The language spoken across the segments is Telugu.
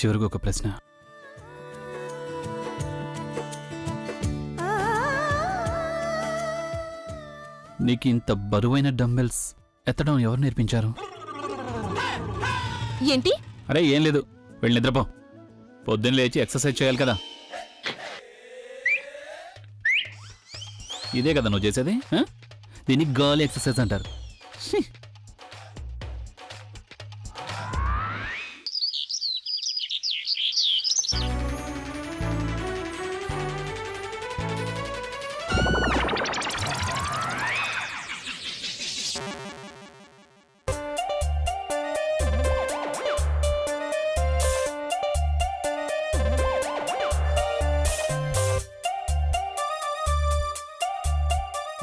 చివరికి ఒక ప్రశ్న. నీకు ఇంత బరువైన డంబెల్స్ ఎత్తడం ఎవరు నేర్పించారు? ఏంటి? అరే ఏం లేదు, వెళ్ళి నిద్రపో. పొద్దున్న లేచి ఎక్సర్సైజ్ చేయాలి కదా. ఇదే కదా నువ్వు చేసేది? దీన్ని గాలి ఎక్సర్సైజ్ అంటారు.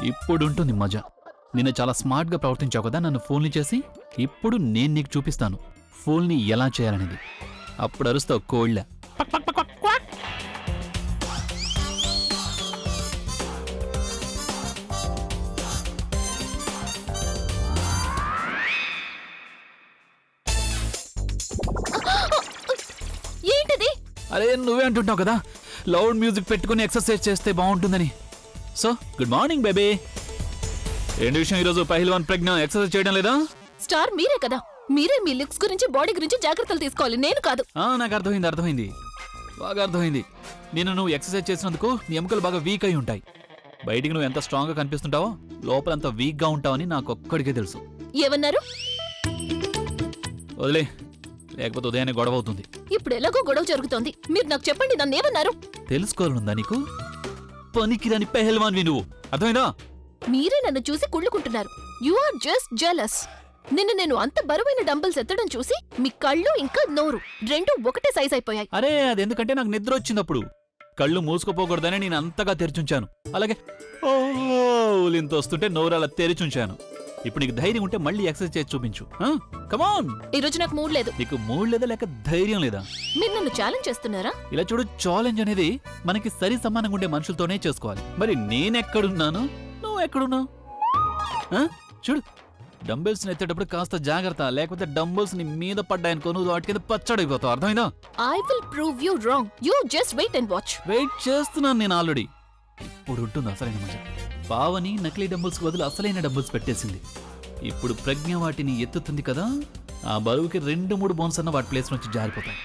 ఇప్పుడుంటుంది మజా. నిన్న చాలా స్మార్ట్గా ప్రవర్తించావు కదా నన్ను ఫోన్లు చేసి. ఇప్పుడు నేను నీకు చూపిస్తాను ఫోన్ని ఎలా చేయాలనేది. అప్పుడు అరుస్తావు కోళ్ళ. ఏంటిది? అరే నువ్వే అంటుంటావు కదా లౌడ్ మ్యూజిక్ పెట్టుకుని ఎక్సర్సైజ్ చేస్తే బాగుంటుందని. So good morning baby. ఏంటి విషయం, ఈరోజు పహిల్వాన్ ప్రజ్ఞ ఎక్సర్సైజ్ చేయడం లేదా? స్టార్ మీరే కదా, మీరే మీ లుక్స్ గురించి బాడీ గురించి జాగ్రత్తలు తీసుకోవాలి, నేను కాదు. నాకు అర్థమైంది, బాగా అర్థమైంది. నేను నువ్వు ఎక్సర్సైజ్ చేసినందుకు నీ ఎముకలు బాగా వీక్ అయి ఉంటాయి. బయటికి నువ్వు ఎంత స్ట్రాంగ్ గా కనిపిస్తుంటావో లోపల అంత వీక్ గా ఉంటావని నాకు ఒక్కడికే తెలుసు. ఏమన్నారు? వదిలే, లేకపోతే ఉదయాన్నే గొడవ అవుతుంది. ఇప్పుడు ఎలాగో గొడవ జరుగుతోంది, మీరు నాకు చెప్పండి, నన్ను ఏమన్నారు? తెలుసుకోవాలనుందా నీకు? పనికిరాని పెహల్వాన్వి నువ్వు, అర్థమైందా? మీరే నన్ను చూసి కుళ్ళుకుంటున్నారు. You are just jealous. నిన్న నేను అంత బరువైన డంబుల్స్ ఎత్తడం చూసి మీ కళ్ళు ఇంకా నోరు రెండు ఒకటే సైజ్ అయిపోయాయి. అరే అది ఎందుకంటే నాకు నిద్ర వచ్చినప్పుడు కళ్ళు మూసుకుపోకూడదని నేను అంతగా తెరిచుంచాను. అలాగే ఇంత వస్తుంటే నోరు అలా తెరిచుంచాను. ఇప్పుడు నీకు ధైర్యం ఉంటే మళ్ళీ ఎక్సర్సైజ్ చేసి చూపించు. కమాన్. ఈ రోజు నాకు మూడ్ లేదు. నీకు మూడ్ లేదా లేక ధైర్యం లేదా? మీరు నన్ను ఛాలెంజ్ చేస్తున్నారా? ఇలా చూడు, ఛాలెంజ్ అనేది మనకి సరి సమానంగా ఉండే మనుషులతోనే చేసుకోవాలి. మరి నేనెక్కడున్నాను, నువ్వు ఎక్కడున్నావు? చూడు, డంబెల్స్ ఎత్తేటప్పుడు కాస్త జాగ్రత్త, లేకపోతే డంబెల్స్ ని మీద పడ్డాయనుకో నువ్వు వాటి కింద పచ్చడైపోతావు. అర్థమైందా? I will prove you wrong. You just wait and watch. Wait చేస్తున్నాను నేను ఆల్రెడీ. ఇప్పుడు ఉంటుంది అసలైన మజా. పావని నకిలీ డంబుల్స్ బదులు అసలైన డంబుల్స్ పెట్టేసింది. ఇప్పుడు ప్రజ్ఞ వాటిని ఎత్తుతుంది కదా, ఆ బరువుకి 2-3 బోన్స్ అన్న వాటి ప్లేస్ నుంచి జారిపోతాయి.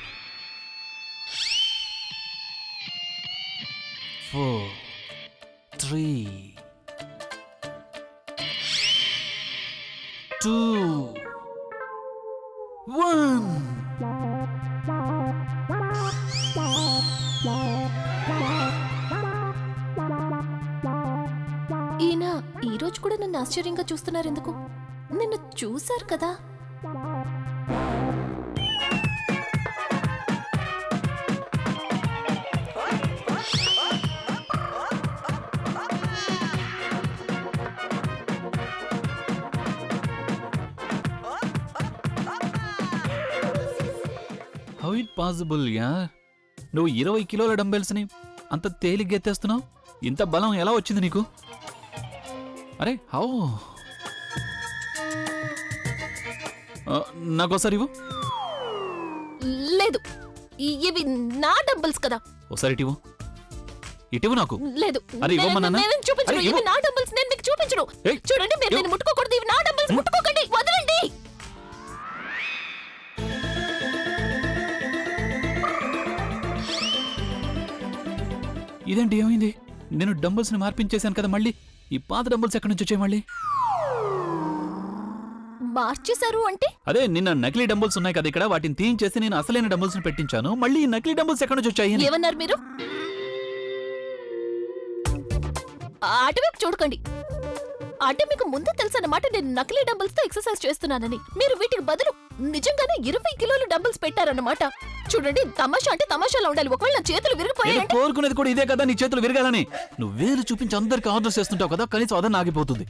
4 3 2 1. ఈయన ఈ రోజు కూడా నన్ను ఆశ్చర్యంగా చూస్తున్నారు ఎందుకు? నిన్ను చూశారు కదా. హౌ ఇట్ పాసిబుల్ యార్? నువ్వు 20 కిలోల డంబెల్స్ ని అంత తేలిగ్గా ఎత్తేస్తున్నావు. ఇంత బలం ఎలా వచ్చింది నీకు? అరే హౌ? నాకోసారి ఇవ్వు. లేదు, ఇవి నా డంబుల్స్ కదా. ఒకసారి ఇటివ్వు. ఇటివ్వు నాకు. లేదు, అరే ఇవ్వమన్నా. నేను చూపించను. ఇవి నా డంబుల్స్, నేను మీకు చూపించను. చూడండి, మీరు నేను ముట్టుకోకూడదు. ఇవి నా డంబుల్స్, ముట్టుకోకండి, వదలండి. ఇదేంటి, ఏమైంది? నేను డంబుల్స్ ని మార్పించేశాను కదా, మళ్ళీ ఈ పాత డంబుల్స్ ఎక్కడి నుంచి వచ్చాయి? మళ్ళీ మార్చేశారు అంటే? అదే నిన్న నకిలీ డంబుల్స్ ఉన్నాయి కదా ఇక్కడ, వాటిని తీయించేసి నేను అసలైన డంబుల్స్ ని పెట్టించాను. మళ్ళీ ఈ నకిలీ డంబుల్స్ ఎక్కడి నుంచి వచ్చాయి? ఏమన్నారు మీరు? అటువైపు చూడకండి. అంటే మీకు ముందే తెలుసన్నమాట నేను నకిలీ డంబుల్స్ తో ఎక్సర్సైజ్ చేస్తున్నానని. మీరు వీటికి బదులు నిజంగానే 20 కిలోల డంబుల్స్ పెట్టారన్నమాట. చూడండి, తమాషా అంటే తమాషాలో ఉండాలి. ఒకవేళ నా చేతులు విరిగిపోయాయంటే? కోరుకునేది కూడా ఇదే కదా, నీ చేతులు విరగాలని. నువ్వు వేలు చూపించి అందరికి ఆర్డర్స్ చేస్తుంటావు కదా, కనీసం అదన్నా ఆగిపోతుంది.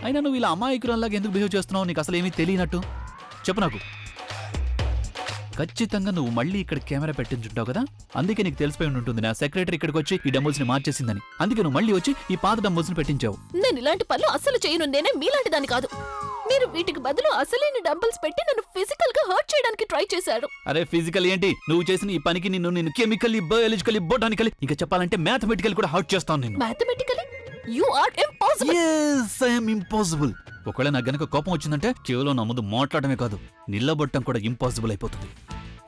అయినా నువ్వు ఇలా అమాయకురాల్లాగా ఎందుకు బిహేవ్ చేస్తున్నావు? నీకు అసలు ఏమీ తెలియనట్టు చెప్పు నాకు. ఖచ్చితంగా నువ్వు మళ్ళీ ఇక్కడ కెమెరా పెట్టించుంటావు కదా, అందుకే నీకు తెలిసిపోయి ఉంటుంది నా సెక్రటరీ ఇక్కడికి వచ్చి ఈ డంబుల్స్ ని మార్చేసిందని. అందుకే నువ్వు మళ్ళీ వచ్చి ఈ పాత డంబుల్స్ ని పెట్టించావు. నేను ఇలాంటి పనులు అస్సలు చేయను. నేనే మీలాంటి దాన్ని కాదు. మీరు వీటికి బదులు అసలైన డంబుల్స్ పెట్టి నన్ను ఫిజికల్ గా హర్ట్ చేయడానికి ట్రై చేశారు. అరే ఫిజికల్ ఏంటి, నువ్వు చేసిన ఈ పనికి నిన్ను కెమికల్లీ, బయాలజికల్లీ, బొటానికల్లీ, ఇంకా చెప్పాలంటే మ్యాథమెటికల్ కూడా హర్ట్ చేస్తాను నేను. Mathematically you are impossible. yes I am impossible. ఒకవేళ నాకు గనక కోపం వచ్చిందంటే కేవలం నా ముందు మాట్లాడమే కాదు, నిలబడటం కూడా ఇంపాసిబుల్ అయిపోతుంది.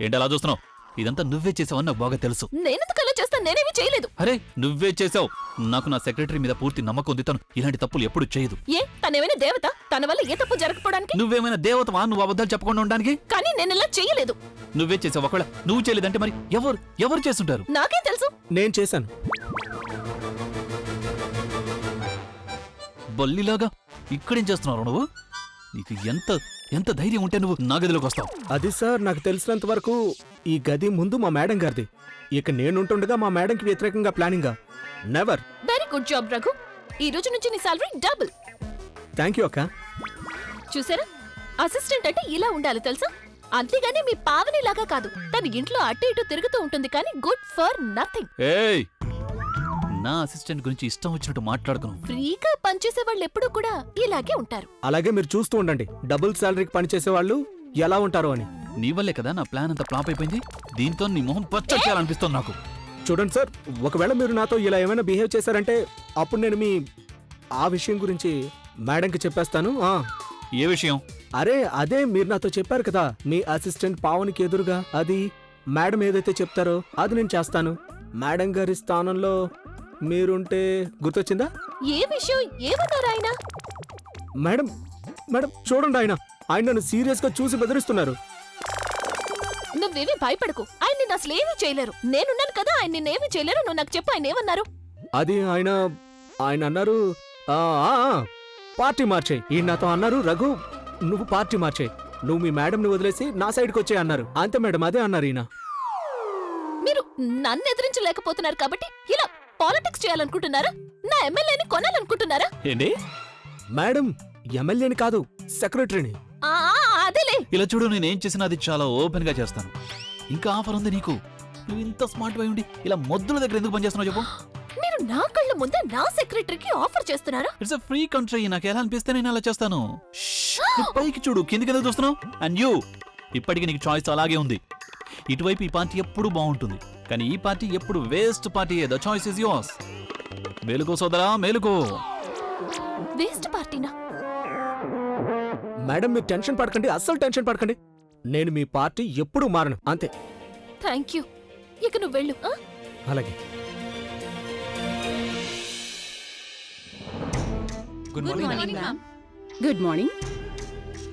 ఏంటి అలా చూస్తున్నావు? ఇదంతా నువ్వే చేసావని నాకు బాగా తెలుసు. నేనెందుకు అలా చేస్తాను? నేనేమీ చేయలేదు. అరే నువ్వే చేసావు. నాకు నా సెక్రటరీ మీద పూర్తి నమ్మకం ఉంది. తను ఇలాంటి తప్పులు ఎప్పుడు చేయదు. ఏ తనేమైనా దేవత? తన వల్ల ఏ తప్పు జరగకపోవడానికి? నువ్వేమైనా దేవతవా నువ్వు అబద్ధాలు చెప్పకుండా ఉండడానికి? కానీ నేను ఇలా చేయలేదు. నువ్వే చేసావు. ఒకవేళ నువ్వు చేయలేదంటే మరి ఎవరు చేస్తుంటారు? నాకేం తెలుసు? నేను చేశాను. బల్లిలాగా ఇక్కడేం చేస్తున్నావు నువ్వు? నీకు ఎంత ధైర్యం ఉంటే నువ్వు నా గదిలోకి వస్తావు? అది సార్, నాకు తెలిసినంత వరకు ఈ గది ముందు మా మేడం గారిది. ఇక నేనుంటుండగా మా మేడంకి వ్యతిరేకంగా ప్లానింగా never. Very good job Raghu. ఈ రోజు నుంచి నీ సాలరీ డబుల్. థ్యాంక్ యూ అక్క. చూసారా, అసిస్టెంట్ అంటే ఇలా ఉండాలి తెలుసా? అంతేగాని మీ పావని లాగా కాదు. తన ఇంట్లో అటు ఇటు తిరుగుతూ ఉంటుంది కానీ గుడ్ ఫర్ నథింగ్. ఏయ్, నా అసిస్టెంట్ గురించి ఇష్టం వచ్చినట్టు మాట్లాడుకును. ఫ్రీగా పనిచేసే వాళ్ళు ఎప్పుడూ కూడా ఇలాగే ఉంటారు. అలాగే మీరు చూస్తూ ఉండండి డబుల్ శాలరీకి పనిచేసే వాళ్ళు ఎలా ఉంటారో అని. నీ వల్లే కదా నా ప్లాన్ అంతా ఫ్లాప్ అయిపోయింది. దీంతో నీ మొహం పచ్చడి చేయాలనిపిస్తుంది నాకు. చూడండి సార్, ఒకవేళ మీరు నాతో ఇలా ఏమైనా బిహేవ్ చేశారంటే అప్పుడు నేను ఆ విషయం గురించి మేడంకి చెప్పేస్తాను. ఏ విషయం? అదే మీరు నాతో చెప్పారు కదా, మీ అసిస్టెంట్ పావనికి ఎదురుగా అది మేడం ఏదైతే చెప్తారో అది నేను చేస్తాను. మేడం గారి స్థానంలో మీరుంటే గుర్తొచ్చిందా? ఏ విషయం? ఏమన్నారు ఆయన? మేడం చూడండి, ఆయన నన్ను సీరియస్ గా చూసి బెదిరిస్తున్నారు. నువ్వేమీ భయపడకు. ఆయన నిన్ను అసలు ఏమీ చేయలేరు. నేనున్నాను కదా, ఆయన నిన్నేమీ చేయలేరు. నువ్వు నాకు చెప్పు, ఆయన ఏమన్నారు? అది ఆయన అన్నారు, పార్టీ మార్చేయి. ఈ నాతో అన్నారు, రఘు నువ్వు పార్టీ మార్చేయి, నువ్వు మీ మేడంని వదిలేసి నా సైడ్కి వచ్చే అన్నారు. అంతే మేడం, అదే అన్నారు ఈయన. మీరు నన్ను ఎదిరించలేకపోతున్నారు కాబట్టి ఇలా పాలిటిక్స్ చేయాలనుకుంటున్నారా? నా ఎమ్మెల్యేని కొనాలనుకుంటున్నారా? ఏంటి మేడం, ఎమ్మెల్యేని కాదు సెక్రటరీని. అదేలే. ఇలా చూడు, నేనేం చేసినా అది చాలా ఓపెన్ గా చేస్తాను. ఇంకా ఆఫర్ ఉంది నీకు. నువ్వు ఇంత స్మార్ట్ అయి ఉండి ఇలా మొద్దుల దగ్గర ఎందుకు పనిచేస్తున్నావు చెప్పు? మీరు నా కళ్ళ ముందే నా సెక్రటరీకి ఆఫర్ చేస్తున్నారా? It's a free country. నాకు ఎలా అనిపిస్తే నేను అలా చేస్తాను. నువ్వు పైకి చూడు, కిందికి ఎందుకు చూస్తున్నావు? అండ్ యూ, ఇప్పటికీ నీకు చాయిస్ అలాగే ఉంది. ఇటువైపు ఈ పార్టీ ఎప్పుడు బాగుంటుంది, కానీ ఈ పార్టీ ఎప్పుడు waste party. The choice is yours. మేలుకో సోదరా, మేలుకో. వేస్ట్ పార్టీనా? మేడం మీరు టెన్షన్ పడకండి, అస్సలు టెన్షన్ పడకండి. నేను మీ పార్టీ ఎప్పుడూ మారను, అంతే. Thank you. ఇక నువ్వు వెళ్ళు. అలాగే. Good morning.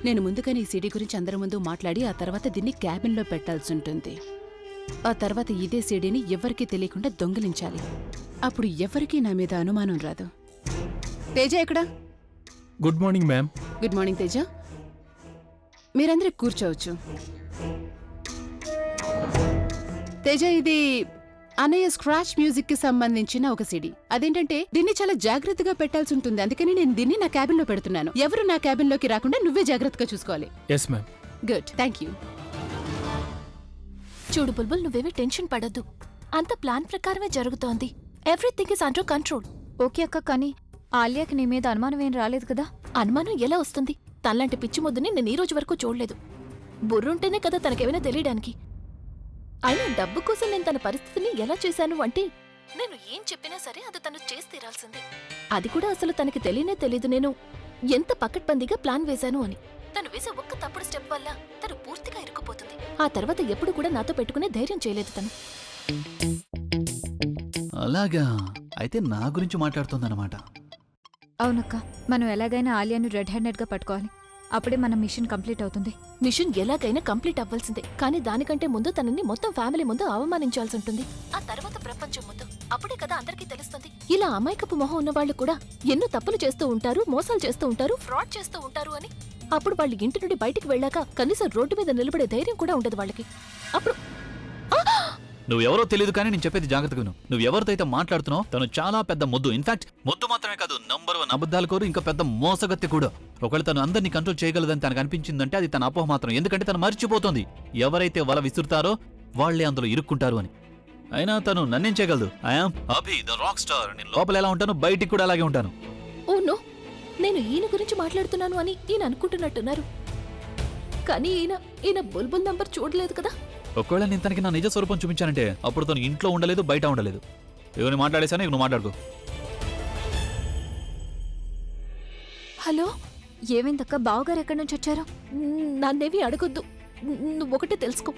నేను ముందుగానే ఈ సీడీ గురించి అందరి ముందు మాట్లాడి ఆ తర్వాత దీన్ని క్యాబిన్లో పెట్టాల్సి ఉంటుంది. ఆ తర్వాత ఇదే సీడీని ఎవరికీ తెలియకుండా దొంగిలించాలి. అప్పుడు ఎవరికీ నా మీద అనుమానం రాదు. తేజ ఎక్కడా? Good morning ma'am. Good morning Teja. మీరందరూ కూర్చోవచ్చు. తేజ, ఇది అన్నయ్య స్క్రాచ్ మ్యూజిక్ కి సంబంధించిన ఒక సీడీ. అదేంటంటే దీన్ని చాలా జాగ్రత్తగా పెట్టాల్సి ఉంటుంది. అందుకని నేను దీన్ని నా క్యాబిన్ లో పెడుతున్నాను. ఎవరు నా క్యాబిన్ లోకి రాకుండా నువ్వే జాగ్రత్తగా చూసుకోవాలి. Yes ma'am. Good, thank you. చూడు బుల్బుల్, నువ్వేమీ టెన్షన్ పడద్దు. అంత ప్లాన్ ప్రకారమే జరుగుతోంది. Everything is under control. Okay అక్క, కానీ ఆలియాకి నీ మీద అనుమానం ఏం రాలేదు కదా? అనుమానం ఎలా వస్తుంది? తనలాంటి పిచ్చి ముద్దుని నేను ఈ రోజు వరకు చూడలేదు. బుర్రుంటేనే కదా తనకేమైనా తెలియడానికి. అయినా డబ్బు కోసం నేను తన పరిస్థితిని ఎలా చేశాను అంటే, నేను ఏం చెప్పినా సరే అది తను చేసి తీరాల్సిందే. అది కూడా అసలు తనకి తెలియనే తెలీదు నేను ఎంత పకడ్బందీగా ప్లాన్ వేశాను అని. తను వేసే ఒక్క తప్పుడు స్టెప్ వల్ల తను పూర్తిగా ఇరుక్కుపోతుంది. ఆ తర్వాత ఎప్పుడు కూడా నాతో పెట్టుకునే ధైర్యం చేయలేదు తను. అలాగా అయితే నా గురించి మాట్లాడుతుందన్నమాట. అవునక్క, మనం ఎలాగైనా ఆలియాను రెడ్ హ్యాండెడ్ గా పట్టుకోవాలి. అప్పుడే మన మిషన్ కంప్లీట్ అవుతుంది. మిషన్ ఎలాగైనా కంప్లీట్ అవ్వాల్సిందే, కానీ దానికంటే ముందు తనని మొత్తం ఫ్యామిలీ ముందు అవమానించాల్సి ఉంటుంది. ఆ తర్వాత ప్రపంచం ముందు. అప్పుడే కదా అందరికీ తెలుస్తుంది. ఇలా అమాయకపు మొహం ఉన్న వాళ్ళు కూడా ఎన్నో తప్పులు చేస్తూ ఉంటారు, మోసాలు చేస్తూ ఉంటారు, ఫ్రాడ్ చేస్తూ ఉంటారు అని. అప్పుడు వాళ్ళు ఇంటి నుండి బయటికి వెళ్ళాక కనీసం రోడ్డు మీద నిలబడే ధైర్యం కూడా ఉండదు వాళ్ళకి. అప్పుడు నువ్వెవరో తెలియదు, కానీ నేను చెప్పేది జాగ్రత్తగా విను. నువ్వెవరితో అయితే మాట్లాడుతున్నావు తను చాలా పెద్ద మొద్దు. ఇన్ఫాక్ట్ మొద్దు మాత్రమే కాదు, నంబర్ 1 అబద్ధాలు కోరు, ఇంకా పెద్ద మోసగత్తి కూడా. ఒకవేళ తను అందరినీ కంట్రోల్ చేయగలదని తనకు అనిపించిందంటే అది తన అపోహ మాత్రం. ఎందుకంటే తను మర్చిపోతుంది ఎవరైతే వల విసురుతారో వాళ్లే అందులో ఇరుక్కుంటారు అని. అయినా తను నన్నేం చేయగలదు? I am Abhi the rock star. నేను లోపల ఎలా ఉంటాను బయటికి కూడా అలాగే ఉంటాను. ఓ నో, నేను ఈయన గురించి మాట్లాడుతున్నాను అని ఈయన అనుకుంటున్నట్టున్నారు. కానీ ఈయన బుల్బుల్ నంబర్ చూడలేదు కదా. ఒకవేళ నేను తనకి నా నిజ స్వరూపం చూపించానంటే అప్పుడు తను ఇంట్లో ఉండలేదు, బయట ఉండలేదు. ఎవరిని మాట్లాడేసాను, ఇక నువ్వు మాట్లాడుకో. హలో, ఏమైందక్క? బావగారు ఎక్కడి నుంచి వచ్చారు? నన్నేవి అడగొద్దు. నువ్వొకటే తెలుసుకో,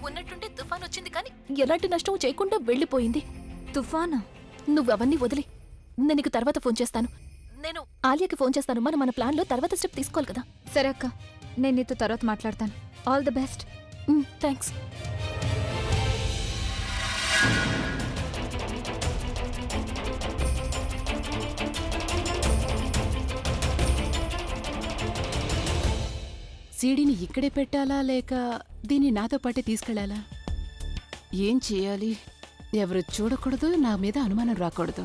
ఉన్నట్టుంటే తుఫాన్ వచ్చింది కానీ ఎలాంటి నష్టం చేయకుండా వెళ్ళిపోయింది. తుఫానా? నువ్వవన్నీ వదిలి, నేను నీకు తర్వాత ఫోన్ చేస్తాను. నేను ఆలియాకి ఫోన్ చేస్తాను. మన ప్లాన్లో తర్వాత స్టెప్ తీసుకోవాలి కదా. సరే అక్క, నేను నీతో తర్వాత మాట్లాడతాను. All the best. థ్యాంక్స్. సీడీని ఇక్కడే పెట్టాలా లేక దీన్ని నాతో పాటే తీసుకెళ్లాలా? ఏం చేయాలి? ఎవరు చూడకూడదు, నా మీద అనుమానం రాకూడదు.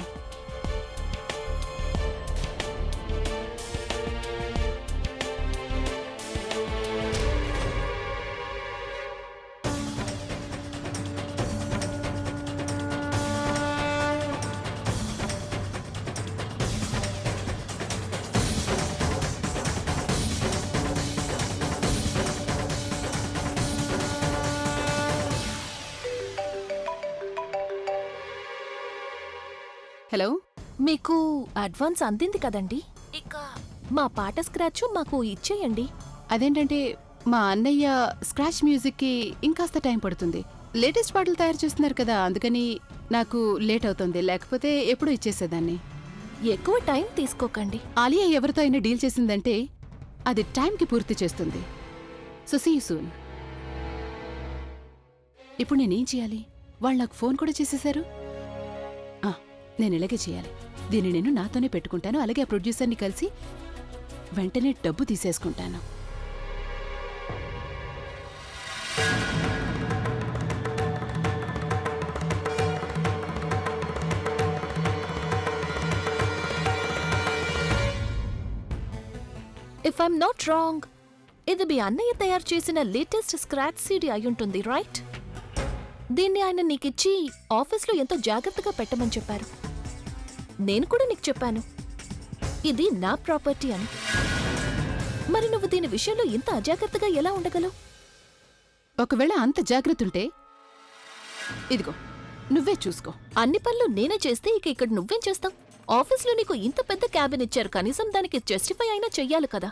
హలో, మీకు అడ్వాన్స్ అందింది కదండి, ఇక మా పాట స్క్రాచ్ మాకు ఇచ్చేయండి. అదేంటంటే మా అన్నయ్య స్క్రాచ్ మ్యూజిక్కి ఇంకాస్త టైం పడుతుంది. లేటెస్ట్ పాటలు తయారు చేస్తున్నారు కదా, అందుకని నాకు లేట్ అవుతుంది. లేకపోతే ఎప్పుడూ ఇచ్చేసేదాన్ని. ఎక్కువ టైం తీసుకోకండి. ఆలియా ఎవరితో అయినా డీల్ చేసిందంటే అది టైంకి పూర్తి చేస్తుంది. So see you soon. ఇప్పుడు నేనేం చేయాలి? వాళ్ళు నాకు ఫోన్ కూడా చేసేశారు. నేను ఇలాగే చేయాలి. దీన్ని నేను నాతోనే పెట్టుకుంటాను. అలాగే ఆ ప్రొడ్యూసర్ని కలిసి వెంటనే డబ్బు తీసేసుకుంటాను. ఇఫ్ ఐఎమ్ నాట్ రాంగ్, ఇది మీ అన్నయ్య తయారు చేసిన లేటెస్ట్ స్క్రాచ్ సీడీ అయ్యుంటుంది, రైట్? దీన్ని ఆయన నీకిచ్చి ఆఫీస్లో ఎంతో జాగ్రత్తగా పెట్టమని చెప్పారు. నేను కూడా నీకు చెప్పాను, ఇది నా ప్రాపర్టీ అని. మరి నువ్వు దీని విషయంలో ఇంత అజాగ్రత్తగా ఎలా ఉండగలవు? ఒకవేళ అంత జాగ్రత్త ఉంటే ఇదిగో నువ్వే చూసుకో. అన్ని పనులు నేనే చేస్తే ఇక ఇక్కడ నువ్వేం చేస్తావు? ఆఫీస్లో నీకు ఇంత పెద్ద క్యాబిన్ ఇచ్చారు, కనీసం దానికి జస్టిఫై అయినా చెయ్యాలి కదా.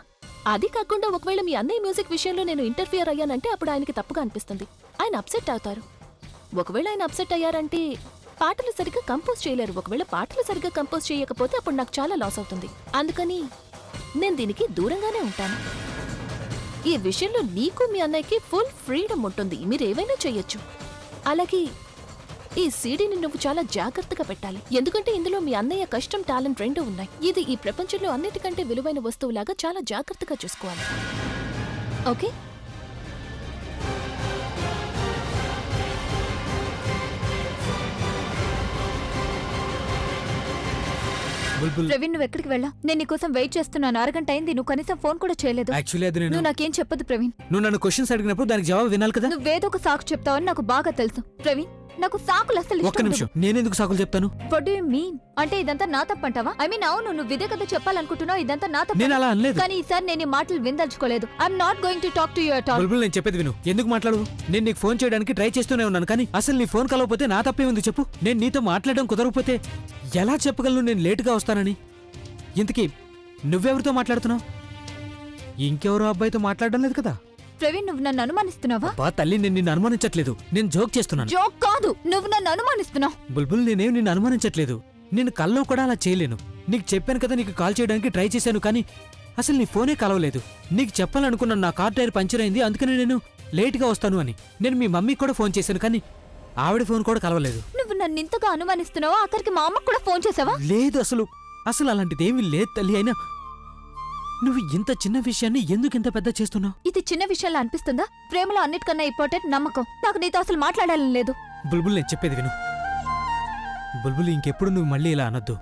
అది కాకుండా ఒకవేళ మీ అన్నయ్య మ్యూజిక్ విషయంలో నేను ఇంటర్ఫియర్ అయ్యానంటే అప్పుడు ఆయనకి తప్పుగా అనిపిస్తుంది. ఆయన అప్సెట్ అవుతారు. ఒకవేళ ఆయన అప్సెట్ అయ్యారంటే పాటలు సరిగ్గా కంపోజ్ చేయలేరు. ఒకవేళ పాటలు సరిగ్గా కంపోజ్ చేయకపోతే అప్పుడు నాకు చాలా లాస్ అవుతుంది. అందుకని నేను దీనికి దూరంగానే ఉంటాను. ఈ విషయంలో నీకు మీ అన్నయ్యకి ఫుల్ ఫ్రీడమ్ ఉంటుంది, మీరేవైనా చెయ్యొచ్చు. అలాగే ఈ సీడీని నువ్వు చాలా జాగ్రత్తగా పెట్టాలి, ఎందుకంటే ఇందులో మీ అన్నయ్య కష్టం, టాలెంట్ రెండూ ఉన్నాయి. ఇది ఈ ప్రపంచంలో అన్నిటికంటే విలువైన వస్తువులాగా చాలా జాగ్రత్తగా చూసుకోవాలి. ఓకే? ప్రవీణ్, నువ్వు ఎక్కడికి వెళ్ళా? నేను నీకోసం వెయిట్ చేస్తున్నాను. అరగంట అయింది, నువ్వు కనీసం ఫోన్ కూడా చేయలేదు. యాక్చువల్లీ అది నువ్వు నాకేం చెప్పదు ప్రవీణ్. నువ్వు నన్ను క్వశ్చన్స్ అడిగినప్పుడు దానికి జవాబు వినాలి కదా. నువ్వేదో ఒక సాకు చెప్తావని నాకు బాగా తెలుసు ప్రవీణ్. నాకు సాకులు అసలు ఒక్క నిమిషం, నేనెందుకు సాకులు చెప్తాను? What do you mean? అంటే ఇదంతా నా తప్పంటావా? ఐ మీన్ అవును, నువ్వు ఇదే కదా చెప్పాలనుకుంటున్నావు, ఇదంతా నా తప్పు. నేను అలా అనలేదు. కానీ ఈసారి నేను ఈ మాటలు విందల్చుకోలేదు. I'm not going to talk to you at all. Bulbul, నేను చెప్పేది విను. ఎందుకు మాట్లాడు? నేను నీకు ఫోన్ చేయడానికి ట్రై చేస్తూనే ఉన్నాను, కానీ అసలు నీ ఫోన్ కలవకపోతే నా తప్పే ఉంది చెప్పు. నేను నీతో మాట్లాడడం కుదరకపోతే ఎలా చెప్పగలను నేను లేటుగా వస్తానని? ఇంతకీ నువ్వెవరితో మాట్లాడుతున్నావు? ఇంకెవరో అబ్బాయితో మాట్లాడడం లేదు కదా? ప్రవీణ్, నువ్వు నన్ను అనుమానిస్తున్నావా? బా తల్లి, నేను నిన్ను అనుమానించట్లేదు, నేను జోక్ చేస్తున్నాను. జోక్ కాదు, నువ్వు నన్ను అనుమానిస్తున్నావు. బుల్బుల్, నేనేం నిన్ను అనుమానించట్లేదు. నేను కల్లో కూడా అలా చేయలేను. నీకు చెప్పాను కదా, నీకు కాల్ చేయడానికి ట్రై చేశాను, కానీ అసలు నీ ఫోనే కలవలేదు. నీకు చెప్పాలనుకున్నాను, నా కార్ టైర్ పంచర్ అయింది, అందుకని నేను లేటుగా వస్తాను అని. నేను మీ మమ్మీకి కూడా ఫోన్ చేశాను, కానీ ఆవిడ ఫోన్ కూడా కలవలేదు. నువ్వు నన్ను ఇంతగా అనుమానిస్తున్నావా? ఆఖరికి మా అమ్మకు కూడా ఫోన్ చేసావా? లేదు, అసలు అలాంటిదేమీ లేదు తల్లి. అయినా నువ్వు ఇంత చిన్న విషయాన్ని ఎందుకు ఇంత పెద్ద చేస్తున్నావు? ఇది చిన్న విషయంలో అనిపిస్తుందా? ప్రేమలో అన్నిటికన్నా ఇంపార్టెంట్ నమ్మకం. నాకు నీతో అసలు మాట్లాడాలని లేదు. బుల్బుల్, నేను చెప్పేది విను. బుల్బుల్, ఇంకెప్పుడు నువ్వు మళ్ళీ ఇలా అనొద్దు.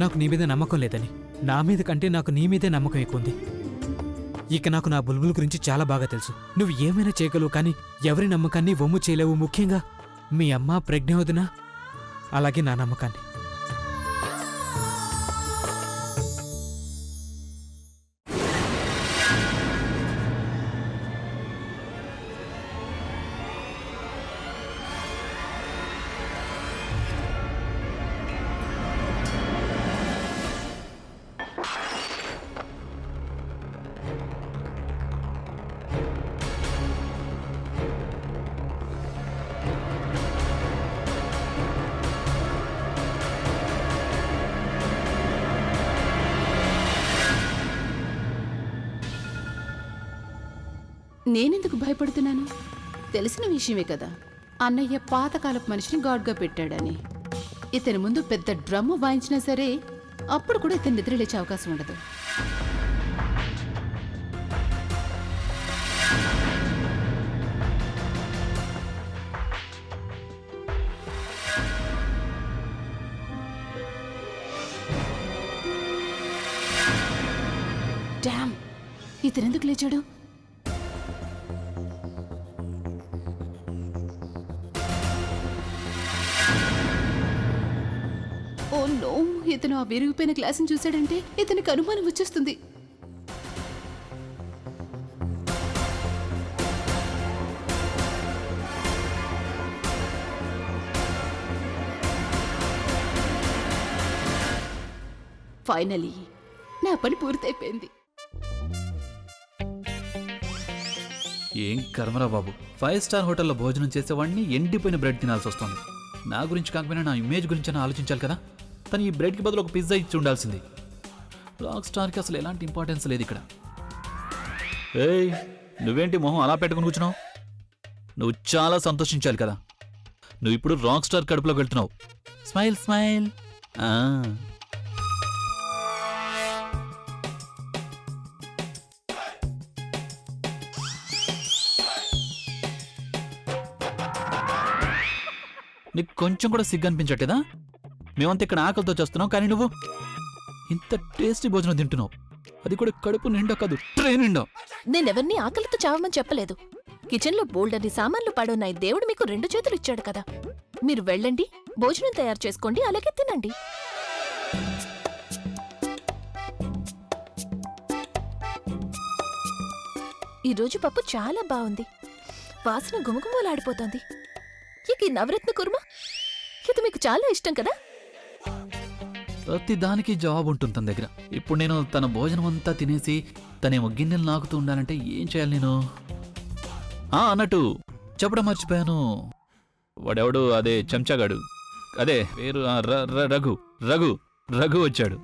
నాకు నీ మీద నమ్మకం లేదని. నా మీద కంటే నాకు నీ మీదే నమ్మకం ఎక్కువ ఉంది. ఇక నాకు నా బుల్బుల్ గురించి చాలా బాగా తెలుసు. నువ్వు ఏమైనా చేయగలవు, కానీ ఎవరి నమ్మకాన్ని వమ్ము చేయలేవు. ముఖ్యంగా మీ అమ్మ, ప్రజ్ఞ వదిన, అలాగే నా నమ్మకాన్ని. నేనెందుకు భయపడుతున్నాను? తెలిసిన విషయమే కదా, అన్నయ్య పాతకాలపు మనిషిని గాడ్గా పెట్టాడని. ఇతని ముందు పెద్ద డ్రమ్ము వాయించినా సరే అప్పుడు కూడా ఇతను నిద్ర లేచే అవకాశం ఉండదు. డామ్, ఇతనెందుకు లేచాడు? ఓ నో, ఇతను ఆ విరిగిపోయిన గ్లాసుని చూశాడంటే ఇతనికి అనుమానం వచ్చేస్తుంది. ఫైనలీ నా పని పూర్తయిపోయింది. ఏం కర్మరా బాబు, 5 స్టార్ హోటల్లో భోజనం చేసేవాడిని ఎండిపోయిన బ్రెడ్ తినాల్సి వస్తుంది. నా గురించి కాకపోయినా నా ఇమేజ్ గురించి ఆలోచించాలి కదా. తను ఈ బ్రెడ్కి బదులు ఒక పిజ్జా ఇచ్చి ఉండాల్సింది. రాక్ స్టార్కి అసలు ఎలాంటి ఇంపార్టెన్స్ లేదు ఇక్కడ. ఏయ్, నువ్వేంటి మొహం అలా పెట్టుకుని కూర్చున్నావు? నువ్వు చాలా సంతోషించాలి కదా. నువ్వు ఇప్పుడు రాక్ స్టార్ కడుపులోకి వెళ్తున్నావు. Smile smile. నీకు కొంచెం కూడా సిగ్గు అనిపించట్లేదా? మేమంతా ఇక్కడ ఆకలితో చేస్తున్నాం, కానీ నువ్వు ఇంత టేస్టీ భోజనం తింటున్నావు. అది కూడా కడుపు నిండా కాదు, ట్రే నిండా. నేనెవరిని ఆకలితో చావమని చెప్పలేదు. కిచెన్లో బోల్డన్ని సామాన్లు పడున్నాయి. దేవుడు మీకు 2 చేతులు ఇచ్చాడు కదా. మీరు వెళ్ళండి, భోజనం తయారు చేసుకోండి, అలాగే తినండి. ఈరోజు పప్పు చాలా బాగుంది. వాసన గుమగుమలాడిపోతోంది. ఇక ఈ నవరత్న కుర్మా, ఇది మీకు చాలా ఇష్టం కదా. ప్రతి దానికి జవాబు ఉంటుంది తన దగ్గర. ఇప్పుడు నేను తన భోజనం అంతా తినేసి తనేమో గిన్నెలు నాకుతూ ఉండాలంటే ఏం చేయాలి నేను? అన్నట్టు చెప్పడం మర్చిపోయాను. వాడెవడు, అదే చెంచాగాడు, అదే పేరు రఘు రఘు రఘు వచ్చాడు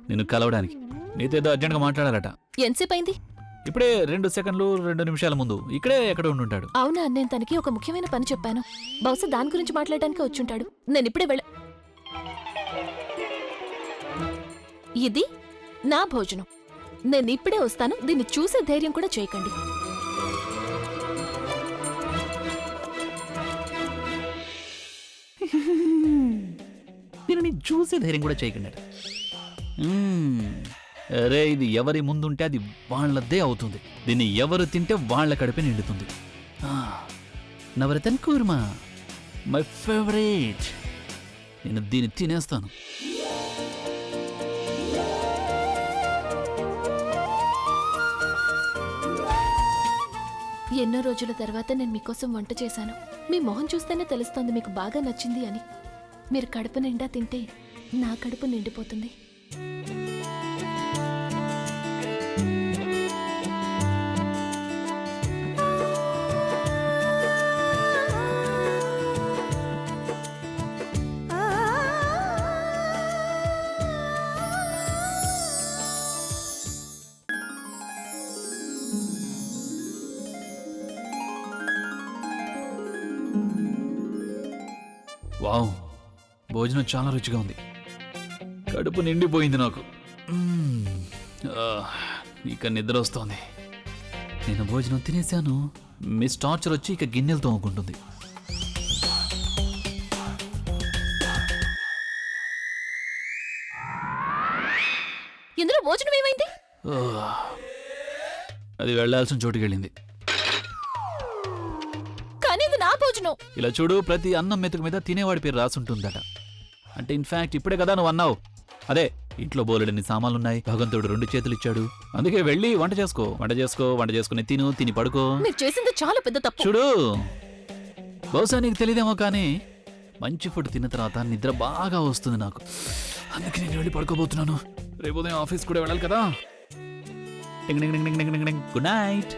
నిన్ను కలవడానికి. నీతో ఏదో అర్జెంట్గా మాట్లాడాలట. ఎంతసేపు అయింది? ఇప్పుడే 2 సెకండ్లు 2 నిమిషాల ముందు. ఇక్కడే ఎక్కడ ఉండుంటాడు. అవునా, నేను తనకి ఒక ముఖ్యమైన పని చెప్పాను. బహుశా దాని గురించి మాట్లాడడానికి వచ్చుంటాడు. నేను ఇప్పుడే ఇది నా భోజనం. నేను ఇప్పుడే వస్తాను. దీన్ని చూసే ధైర్యం కూడా చేయకండి. దీనిని చూసే ధైర్యం కూడా చేయకండి. అరే, ఇది ఎవరి ముందుంటే అది వాళ్ళదే అవుతుంది. దీన్ని ఎవరు తింటే వాళ్ళ కడిపే నిండుతుంది. నవరత్న కూర్మా, మై ఫేవరెట్. నేను దీన్ని తినేస్తాను. ఎన్నో రోజుల తర్వాత నేను మీకోసం వంట చేశాను. మీ మొహం చూస్తేనే తెలుస్తోంది మీకు బాగా నచ్చింది అని. మీరు కడుపు నిండా తింటే నా కడుపు నిండిపోతుంది. వావ్, భోజనం చాలా రుచిగా ఉంది. కడుపు నిండిపోయింది నాకు. ఇక నిద్ర వస్తోంది. నేను భోజనం తినేశాను. మిస్ టార్చర్ వచ్చి ఇక గిన్నెలు తోముకుంటుంది. ఇందులో భోజనం ఏమైంది? అది వెళ్లాల్సిన చోటుకి వెళ్ళింది. కానీ ఇది నా భోజనం. ఇలా చూడు, ప్రతి అన్నం మెతుకు మీద తినేవాడి పేరు రాసుంటుందట. అంటే ఇన్ఫాక్ట్ ఇప్పుడే కదా నువ్వు అన్నావు. అదే, ఇంట్లో బోలెడన్ని సామాన్లున్నాయి, భగవంతుడు 2 చేతులు ఇచ్చాడు. అందుకే వెళ్ళి వంట చేసుకుని తిని పడుకో. మీరు చేసింది చాలా పెద్ద తప్పు. చూడు, బహుశా నీకు తెలియదేమో కానీ మంచి ఫుడ్ తిన్న తర్వాత నిద్ర బాగా వస్తుంది నాకు. అందుకే నేను వెళ్ళి పడుకోబోతున్నాను. రేపు ఉదయం ఆఫీస్ కూడా వెళ్ళాలి కదా. Good night.